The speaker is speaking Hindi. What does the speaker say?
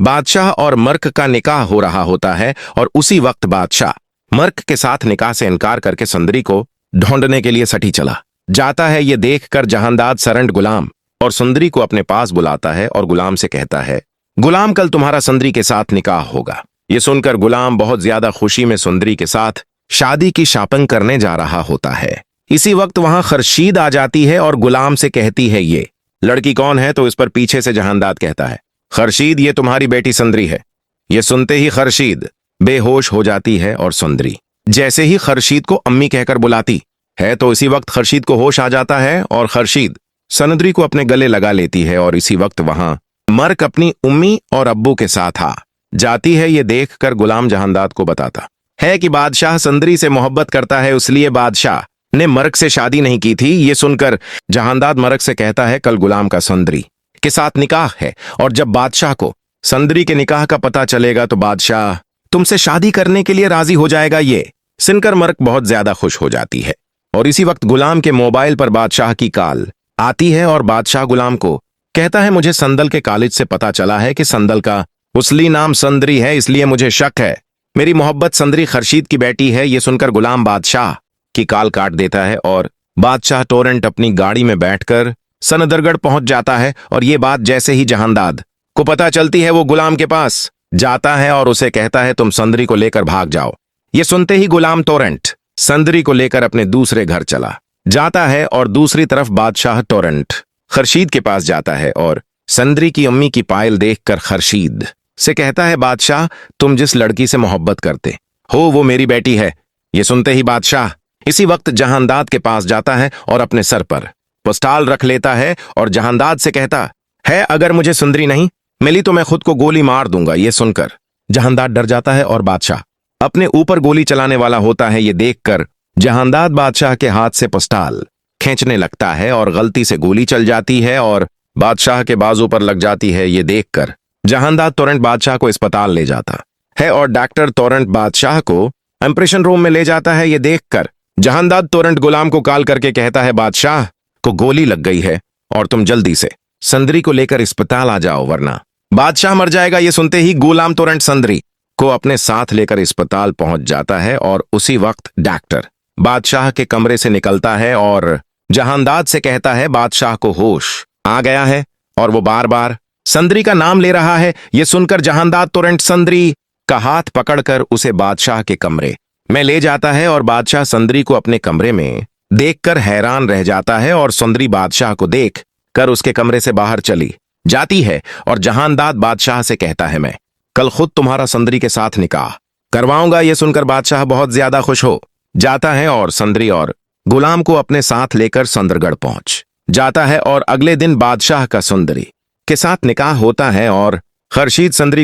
बादशाह और मर्क का निकाह हो रहा होता है और उसी वक्त बादशाह मर्क के साथ निकाह से इनकार करके सुंदरी को ढूंढने के लिए सटी चला जाता है। ये देखकर जहांदाद सरंड गुलाम और सुंदरी को अपने पास बुलाता है और गुलाम से कहता है, गुलाम कल तुम्हारा सुंदरी के साथ निकाह होगा। ये सुनकर गुलाम बहुत ज्यादा खुशी में सुंदरी के साथ शादी की शॉपिंग करने जा रहा होता है। इसी वक्त वहां खर्शीद आ जाती है और गुलाम से कहती है, ये लड़की कौन है? तो इस पर पीछे से जहांदाद कहता है, खर्शीद ये तुम्हारी बेटी सुंदरी है। ये सुनते ही खर्शीद बेहोश हो जाती है और सुंदरी जैसे ही खर्शीद को अम्मी कहकर बुलाती है तो इसी वक्त खर्शीद को होश आ जाता है और खर्शीद सुंदरी को अपने गले लगा लेती है। और इसी वक्त वहां मर्क अपनी उम्मी और अब्बू के साथ आ जाती है। ये देखकर गुलाम जहांदाद को बताता है कि बादशाह सुंदरी से मोहब्बत करता है, इसलिए बादशाह ने मर्क से शादी नहीं की थी। ये सुनकर जहांदाद मर्क से कहता है, कल गुलाम का सुंदरी के साथ निकाह है और जब बादशाह को सुंदरी के निकाह का पता चलेगा तो बादशाह तुमसे शादी करने के लिए राजी हो जाएगा। ये सुनकर मर्क बहुत ज्यादा खुश हो जाती है। और इसी वक्त गुलाम के मोबाइल पर बादशाह की कॉल आती है और बादशाह गुलाम को कहता है, मुझे संदल के कॉलेज से पता चला है कि संदल का असली नाम सुंदरी है, इसलिए मुझे शक है मेरी मोहब्बत सुंदरी खर्शीद की बेटी है। ये सुनकर गुलाम बादशाह की कॉल काट देता है और बादशाह टोरेंट अपनी गाड़ी में बैठकर सनदरगढ़ पहुंच जाता है। और ये बात जैसे ही जहांदाद को पता चलती है वो गुलाम के पास जाता है और उसे कहता है, तुम सुंदरी को लेकर भाग जाओ। ये सुनते ही गुलाम टोरेंट सुंदरी को लेकर अपने दूसरे घर चला जाता है और दूसरी तरफ बादशाह टोरेंट खर्शीद के पास जाता है और सुंदरी की अम्मी की पायल देखकर खर्शीद से कहता है, बादशाह तुम जिस लड़की से मोहब्बत करते हो वो मेरी बेटी है। ये सुनते ही बादशाह इसी वक्त जहांदाद के पास जाता है और अपने सर पर पिस्तौल रख लेता है और जहांदाद से कहता है, अगर मुझे सुंदरी नहीं मिली तो मैं खुद को गोली मार दूंगा। ये सुनकर जहांदाद डर जाता है और बादशाह अपने ऊपर गोली चलाने वाला होता है। ये देखकर जहांदाद बादशाह के हाथ से पिस्तौल खींचने लगता है और गलती से गोली चल जाती है और बादशाह के बाजू पर लग जाती है। ये देखकर जहांदाद तुरंत बादशाह को अस्पताल ले जाता है और डॉक्टर तुरंत बादशाह को ऑपरेशन रूम में ले जाता है। ये देखकर जहांदाद तुरंत गुलाम को कॉल करके कहता है, बादशाह को गोली लग गई है और तुम जल्दी से सुंदरी को लेकर अस्पताल आ जाओ वरना बादशाह मर जाएगा। ये सुनते ही गुलाम तुरंत सुंदरी को अपने साथ लेकर अस्पताल पहुंच जाता है और उसी वक्त डॉक्टर बादशाह के कमरे से निकलता है और जहांदाद से कहता है, बादशाह को होश आ गया है और वो बार बार सुंदरी का नाम ले रहा है। ये सुनकर जहांदाद तुरंत सुंदरी का हाथ पकड़कर उसे बादशाह के कमरे में ले जाता है और बादशाह सुंदरी को अपने कमरे में देखकर हैरान रह जाता है और सुंदरी बादशाह को देख कर उसके कमरे से बाहर चली जाती है। और जहांदाद बादशाह से कहता है, मैं कल खुद तुम्हारा सुंदरी के साथ निकाह करवाऊंगा। ये सुनकर बादशाह बहुत ज्यादा खुश हो जाता है और सुंदरी और गुलाम को अपने साथ लेकर सुंदरगढ़ पहुंच जाता है। और अगले दिन बादशाह का सुंदरी के साथ निकाह होता है और खर्शीद सुंदरी